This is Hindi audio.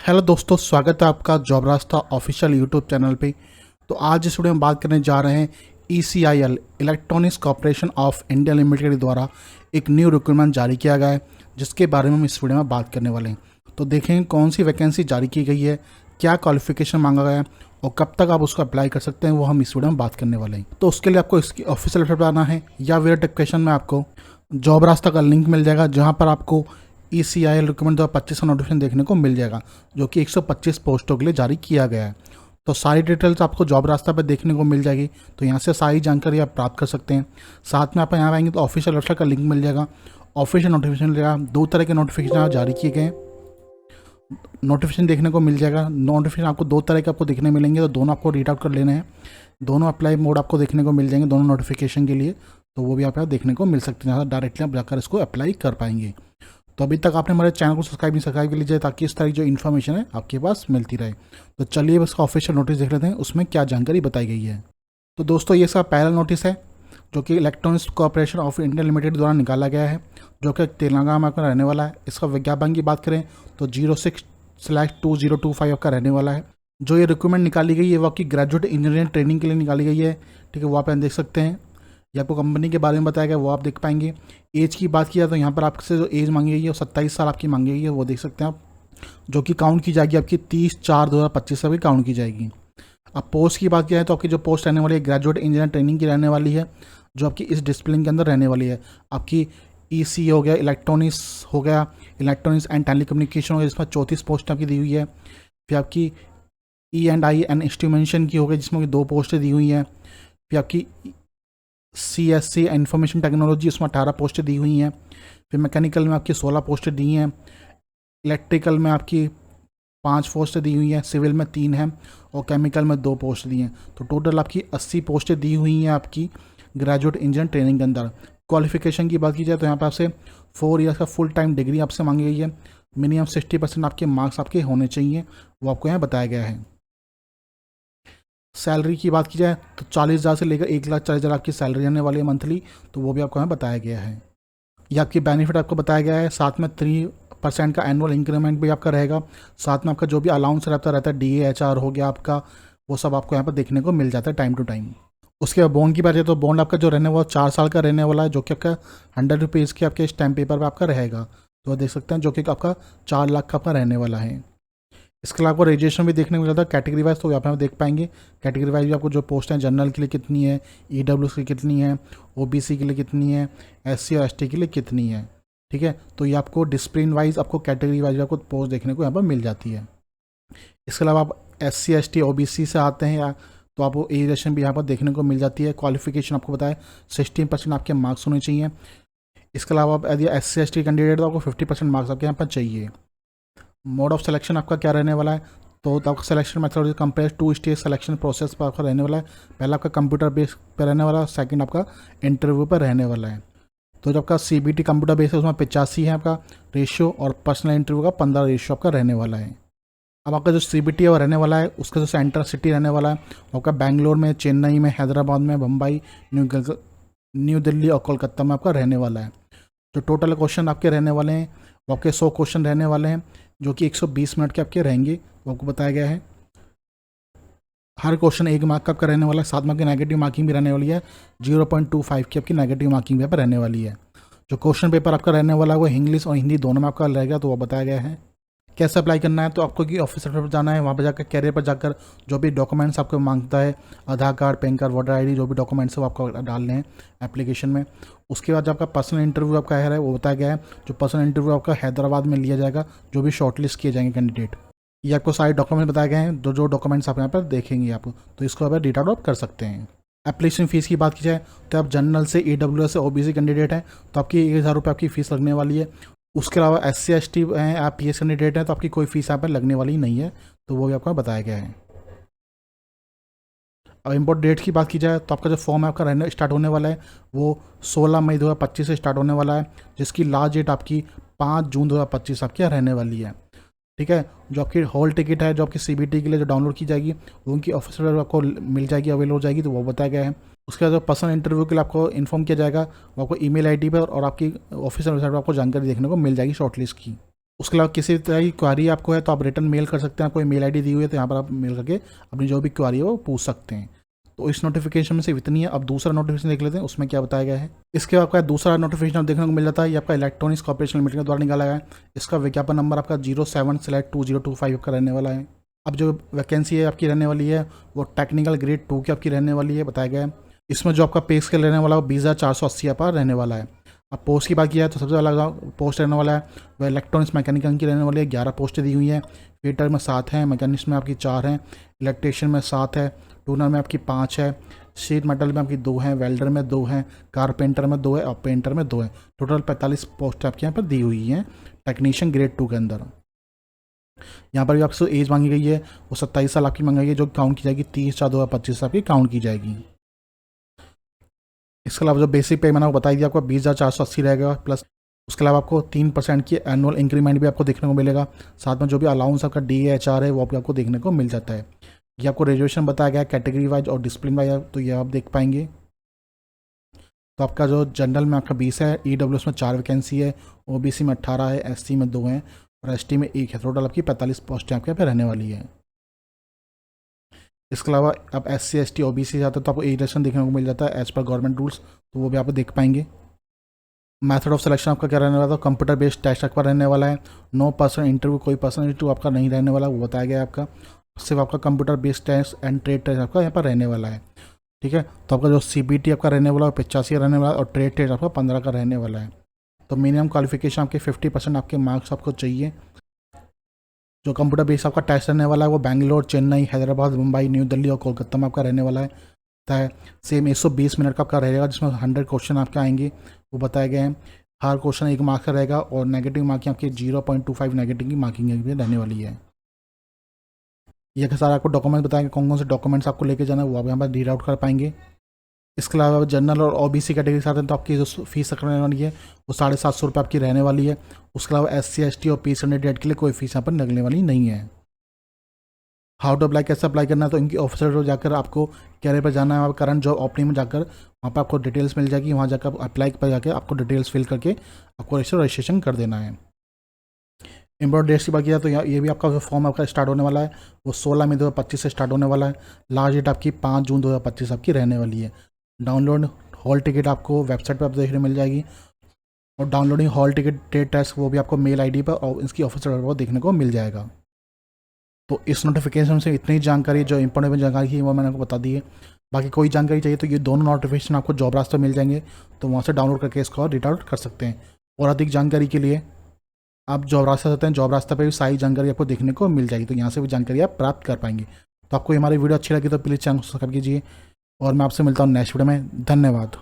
हेलो दोस्तों, स्वागत है आपका जॉब रास्ता ऑफिशियल यूट्यूब चैनल पे। तो आज इस वीडियो में बात करने जा रहे हैं ECIL electronics corporation of India limited के द्वारा एक न्यू रिक्रूटमेंट जारी किया गया है, जिसके बारे में हम इस वीडियो में बात करने वाले हैं। तो देखेंगे कौन सी वैकेंसी जारी की गई है, क्या क्वालिफिकेशन मांगा गया है और कब तक आप उसको अप्लाई कर सकते हैं, वो हम इस वीडियो में बात करने वाले हैं। तो उसके लिए आपको इसकी ऑफिशियल वेबसाइट पर आना है या वीडियो डिस्क्रिप्शन में आपको जॉब रास्ता का लिंक मिल जाएगा, जहाँ पर आपको ECIL रिक्रूटमेंट 2025 का नोटिफिकेशन देखने को मिल जाएगा, जो कि 125 पोस्टों के लिए जारी किया गया है। तो सारी डिटेल्स आपको जॉब रास्ता पर देखने को मिल जाएगी, तो यहाँ से सारी जानकारी आप प्राप्त कर सकते हैं। साथ में आप यहाँ आएंगे तो ऑफिशियल वेबसाइट का लिंक मिल जाएगा, ऑफिशियल नोटिफिकेशन मिलेगा। दो तरह के नोटिफिकेशन यहाँ जारी किए गए हैं, नोटिफिकेशन देखने को मिल जाएगा। नोटिफिकेशन आपको दो तरह के आपको देखने मिलेंगे, तो दोनों आपको रीड आउट कर लेने हैं। दोनों अप्लाई मोड आपको देखने को मिल जाएंगे दोनों नोटिफिकेशन के लिए, तो वो भी आप यहाँ देखने को मिल सकते हैं, डायरेक्टली आप जाकर इसको अप्लाई कर पाएंगे। तो अभी तक आपने हमारे चैनल को सब्सक्राइब कर लीजिए, ताकि इस तरह की जो इन्फॉर्मेशन है आपके पास मिलती रहे। तो चलिए इसका ऑफिशियल नोटिस देख लेते हैं, उसमें क्या जानकारी बताई गई है। तो दोस्तों, ये इसका पहला नोटिस है, जो कि electronics corporation of India limited द्वारा निकाला गया है, जो कि तेलंगाना में रहने वाला है। इसका विज्ञापन की बात करें तो 06/2025 का रहने वाला है। जो ये रिक्रूटमेंट निकाली गई है वो आपकी ग्रेजुएट इंजीनियरिंग ट्रेनिंग के लिए निकाली गई है, ठीक है। वो आप देख सकते हैं, ये आपको कंपनी के बारे में बताया गया, वो आप देख पाएंगे। एज की बात किया तो यहाँ पर आपसे जो एज मांगी गई है वो 27 साल आपकी मांगी गई है, वो देख सकते हैं आप, जो कि काउंट की जाएगी आपकी 30/4/2025 से भी काउंट की जाएगी। अब पोस्ट की बात किया है तो आपकी जो पोस्ट रहने वाली है ग्रेजुएट इंजीनियर ट्रेनिंग की रहने वाली है, जो आपकी इस डिसिप्लिन के अंदर रहने वाली है। आपकी EC हो गया, इलेक्ट्रॉनिक्स हो गया, इलेक्ट्रॉनिक्स एंड टेलीकम्युनिकेशन हो गया, जिसमें 34 पोस्ट आपकी दी हुई है। फिर आपकी E&I एंड इंस्ट्रूमेंटेशन की हो गई, जिसमें 2 पोस्टें दी हुई हैं। फिर आपकी CSC इंफॉर्मेशन टेक्नोलॉजी, उसमें 18 पोस्टें दी हुई हैं। फिर मैकेनिकल में आपकी 16 पोस्टें दी हैं। इलेक्ट्रिकल में आपकी 5 पोस्टें दी हुई हैं, सिविल में 3 हैं और केमिकल में 2 पोस्ट दी हैं। तो टोटल आपकी 80 पोस्टें दी हुई हैं आपकी ग्रेजुएट इंजीनियर ट्रेनिंग के अंदर। क्वालिफिकेशन की बात की जाए तो यहाँ पर आपसे 4 ईयर्स का फुल टाइम डिग्री आपसे मांगी गई है। मिनिमम 60% आपके मार्क्स आपके होने चाहिए, वो आपको यहाँ बताया गया है। सैलरी की बात की जाए तो 40,000 से लेकर 1,40,000 आपकी सैलरी आने वाली है मंथली, तो वो भी आपको यहाँ बताया गया है। ये आपकी बेनिफिट आपको बताया गया है। साथ में 3% का एनुअल इंक्रीमेंट भी आपका रहेगा। साथ में आपका जो भी अलाउंस रहता है, DA HR हो गया आपका, वो सब आपको यहाँ पर देखने को मिल जाता है टाइम टू टाइम। उसके बाद बॉन्ड की बात है तो बॉन्ड आपका जो रहने वाला 4 साल का रहने वाला है, जो कि आपका 100 रुपीज़ के आपके स्टैम्प पेपर पर आपका रहेगा, तो आप देख सकते हैं, जो कि आपका 4 लाख का आपका रहने वाला है। इसके अलावा आपको रजिस्ट्रेशन भी देखने को मिल जाता है कैटेगरी वाइज, तो यहाँ पे आप देख पाएंगे कैटेगरी वाइज भी आपको जो पोस्ट है, जनरल के लिए कितनी है, EWS की कितनी है, OBC के लिए कितनी है, SC और ST के लिए कितनी है, ठीक है। तो ये आपको डिसिप्लिन वाइज आपको कैटेगरी वाइज आपको पोस्ट देखने को यहाँ पर मिल जाती है। इसके अलावा आप SC ST OBC से आते हैं या तो आपको एजुकेशन भी यहाँ पर देखने को मिल जाती है। क्वालिफिकेशन आपको बताया 16% आपके मार्क्स होने चाहिए। इसके अलावा आप यदि SC ST कैंडिडेट तो आपको 50% मार्क्स आपके यहाँ पर चाहिए। मोड ऑफ सिलेक्शन आपका क्या रहने वाला है, तो आपका selection methodology compare 2 stage selection process पर आपका रहने वाला है। पहला आपका कंप्यूटर बेस पर रहने वाला है, सेकंड आपका इंटरव्यू पर रहने वाला है। तो जो आपका CBT कंप्यूटर बेस है उसमें 85 है आपका रेशियो, और पर्सनल इंटरव्यू का 15 रेशियो आपका रहने वाला है। अब आपका जो CBT है वो रहने वाला है, उसका जो सेंटर सिटी रहने वाला है वो आपका बेंगलोर में, चेन्नई में, हैदराबाद में, मुंबई, न्यू दिल्ली और कोलकाता में आपका रहने वाला है। जो टोटल क्वेश्चन आपके रहने वाले हैं वो आपके 100 क्वेश्चन रहने वाले हैं, जो कि 120 मिनट के आपके रहेंगे, वो आपको बताया गया है। हर क्वेश्चन 1 मार्क का आपका रहने वाला है। साथ में आपकी नेगेटिव मार्किंग भी रहने वाली है, 0.25 की आपकी नेगेटिव मार्किंग भी यहाँ पर रहने वाली है। जो क्वेश्चन पेपर आपका रहने वाला है वो इंग्लिश और हिंदी दोनों में आपका रहेगा, तो वो बताया गया है। कैसे अप्लाई करना है, तो आपको कि ऑफिस पर जाना है, वहाँ पर जाकर कैरियर पर जाकर जो भी डॉक्यूमेंट्स आपको मांगता है, Aadhaar card, PAN card, voter ID, जो भी डॉक्यूमेंट्स है वो आपको डालने हैं एप्लीकेशन में। उसके बाद जो आपका पर्सनल इंटरव्यू आपका है वो बताया गया है। जो पर्सनल इंटरव्यू आपका हैदराबाद में लिया जाएगा, जो भी शॉर्टलिस्ट किए जाएंगे कैंडिडेट। ये आपको सारे डॉक्यूमेंट बताए गए हैं, जो डॉक्यूमेंट्स आप यहाँ पर देखेंगे आप, तो इसको आप डेटा ड्रॉप कर सकते हैं। एप्लीकेशन फ़ीस की बात की जाए तो आप जनरल से, EWS से, OBC कैंडिडेट हैं तो आपकी 1,000 रुपये आपकी फ़ीस लगने वाली है। उसके अलावा SC ST हैं, आप PS कैंडिडेट हैं तो आपकी कोई फीस यहाँ पर लगने वाली नहीं है, तो वो भी आपको बताया गया है। अब इम्पोर्ट डेट की बात की जाए तो आपका जो फॉर्म है आपका रहने स्टार्ट होने वाला है वो 16 मई 2025 से स्टार्ट होने वाला है, जिसकी लास्ट डेट आपकी 5 जून 2025 आपकी यहाँ रहने वाली है, ठीक है। जो आपकी हॉल टिकट है, जो आपकी CBT के लिए जो डाउनलोड की जाएगी, वो उनकी ऑफिशियल आपको मिल जाएगी, अवेलेबल हो जाएगी, तो वो बताया गया है। उसके बाद जो पर्सनल इंटरव्यू के लिए आपको इन्फॉर्म किया जाएगा, वो आपको ईमेल ID पर और आपकी ऑफिशियल वेबसाइट पर आपको जानकारी देखने को मिल जाएगी शॉर्टलिस्ट की। उसके अलावा किसी तरह की क्वारी आपको है तो आप रिटर्न मेल कर सकते हैं। आपको मेल आईडी दी हुई है तो यहाँ पर आप मेल करके अपनी जो भी क्वारी है वो पूछ सकते हैं। तो इस नोटिफिकेशन में से इतनी है। अब दूसरा नोटिफिकेशन देख लेते हैं उसमें क्या बताया गया है। इसके बाद आपका दूसरा नोटिफिकेशन आप देखने को मिल जाता है। ये आपका इलेक्ट्रॉनिक्स कॉर्पोरेशन लिमिटेड के द्वारा निकाला गया है। इसका विज्ञापन नंबर आपका 07/2025 का रहने वाला है। अब जो वैकेंसी है आपकी रहने वाली है वो टेक्निकल ग्रेड 2 की आपकी रहने वाली है, बताया गया है। इसमें जो आपका पे स्केल रहने वाला है वो 20,480 पर रहने वाला है। अब पोस्ट की बात किया तो सबसे पहला पोस्ट रहने वाला है वह इलेक्ट्रॉनिक्स मैकेनिकल की रहने वाली है। 11 पोस्टें दी हुई हैं। फिटर में 7 हैं, मैकेनिक्स में आपकी 4 हैं, इलेक्ट्रिशियन में 7 है, टूनर में आपकी 5 है, शीट मेटल में आपकी 2 हैं, वेल्डर में 2 हैं, कारपेंटर में 2 है और पेंटर में 2 है। टोटल 45 पोस्ट आपके यहाँ पर दी हुई हैं टेक्नीशियन ग्रेड 2 के अंदर। यहाँ पर भी आपसे एज मांगी गई है वो 27 साल आपकी मांगी गई है, जो काउंट की जाएगी 30/4/2025 आपकी काउंट की जाएगी। इसके अलावा जो बेसिक पे मैंने आपको बताई दिया आपको 20,480 रहेगा प्लस उसके अलावा आपको 3% की एनुअल इंक्रीमेंट भी आपको देखने को मिलेगा। साथ में जो भी अलाउंस आपका DAHR है वो भी आपको देखने को मिल जाता है। ये आपको रेजुएशन बताया गया है कैटेगरी वाइज और डिसिप्लिन वाइज, तो ये आप देख पाएंगे। तो आपका जो जनरल में आपका 20 है, EWS में 4 वैकेंसी है, OBC में 18 है, SC में 2 हैं और ST में 1 है। टोटल आपकी 45 पोस्टें आपके यहाँ पे रहने वाली है। इसके अलावा आप SC ST OBC जाते हैं तो आपको एज रिलेक्शन देखने को मिल जाता है एज पर गवर्नमेंट रूल्स, तो वो भी आप देख पाएंगे। मेथड ऑफ सिलेक्शन आपका क्या रहने वाला है, कंप्यूटर बेस्ड टेस्ट आपका रहने वाला है। नो पर्सनल इंटरव्यू, कोई पर्सनल इंटरव्यू आपका नहीं रहने वाला, वो बताया गया है आपका। सिर्फ आपका computer based test and trade test आपका यहाँ पर रहने वाला है। ठीक है, तो आपका जो CBT आपका रहने वाला है 85 रहने वाला है और ट्रेड टेस्ट आपका 15 का रहने वाला है। तो मिनिमम क्वालिफिकेशन आपके 50% आपके मार्क्स आपको चाहिए। जो कंप्यूटर बेस्ड आपका टेस्ट रहने वाला है वो बेंगलोर, चेन्नई, हैदराबाद, मुंबई, न्यू दिल्ली और कोलकाता में आपका रहने वाला है। सेम 120 मिनट का आपका रहेगा जिसमें 100 क्वेश्चन आपके आएंगे, वो बताए गए हैं। हर क्वेश्चन 1 मार्क्स का रहेगा और नेगेटिव मार्किंग आपकी 0.25 नेगेटिव की मार्किंग भी रहने वाली है। ये के सारे आपको डॉक्यूमेंट्स बताएंगे, कौन कौन से डॉक्यूमेंट्स आपको लेके जाना है वो आप यहाँ पर रीड आउट कर पाएंगे। इसके अलावा जनरल और OBC कैटेगरी के साथ हैं तो आपकी जो फीस रहने वाली है वो 750 रुपये आपकी रहने वाली है। उसके अलावा SC ST और PCM कैंडिडेट के लिए कोई फीस यहाँ पर लगने वाली नहीं है। हाउ टू अप्लाई, कैसे अप्लाई करना है, तो इनकी ऑफिसर को जाकर आपको कैरियर पर जाना है, करंट जॉब ओपनिंग में जाकर वहाँ पर आपको डिटेल्स मिल जाएगी। वहाँ जाकर अप्लाई पर जाकर आपको डिटेल्स फिल करके आपको रजिस्ट्रेशन कर देना है। इम्पोर्टेंट डेट्स की बात किया तो ये भी आपका जो फॉर्म आपका स्टार्ट होने वाला है वो 16 मई 2025 से स्टार्ट होने वाला है। लास्ट डेट आपकी 5 जून 2025 आपकी रहने वाली है। डाउनलोड हॉल टिकट आपको वेबसाइट पर आप देखने मिल जाएगी और downloading hall ticket trade test वो भी आपको मेल ID पर और इसकी ऑफिसर पर देखने को मिल जाएगा। तो इस नोटिफिकेशन से इतनी जानकारी जो इंपॉर्टेंट जानकारी थी वो मैंने आपको बता दी है। बाकी कोई जानकारी चाहिए तो ये दोनों नोटिफिकेशन आपको जॉब रास्ता मिल जाएंगे, तो वहाँ से डाउनलोड करके इसको रीड आउट कर सकते हैं। और अधिक जानकारी के लिए आप जॉब रास्ता जाते हैं, जॉब रास्ता पर भी सारी जानकारी आपको देखने को मिल जाएगी, तो यहाँ से भी जानकारी आप प्राप्त कर पाएंगे। तो आपको हमारी वीडियो अच्छी लगी तो प्लीज़ चैनल को सब्सक्राइब कीजिए और मैं आपसे मिलता हूँ नेक्स्ट वीडियो में। धन्यवाद।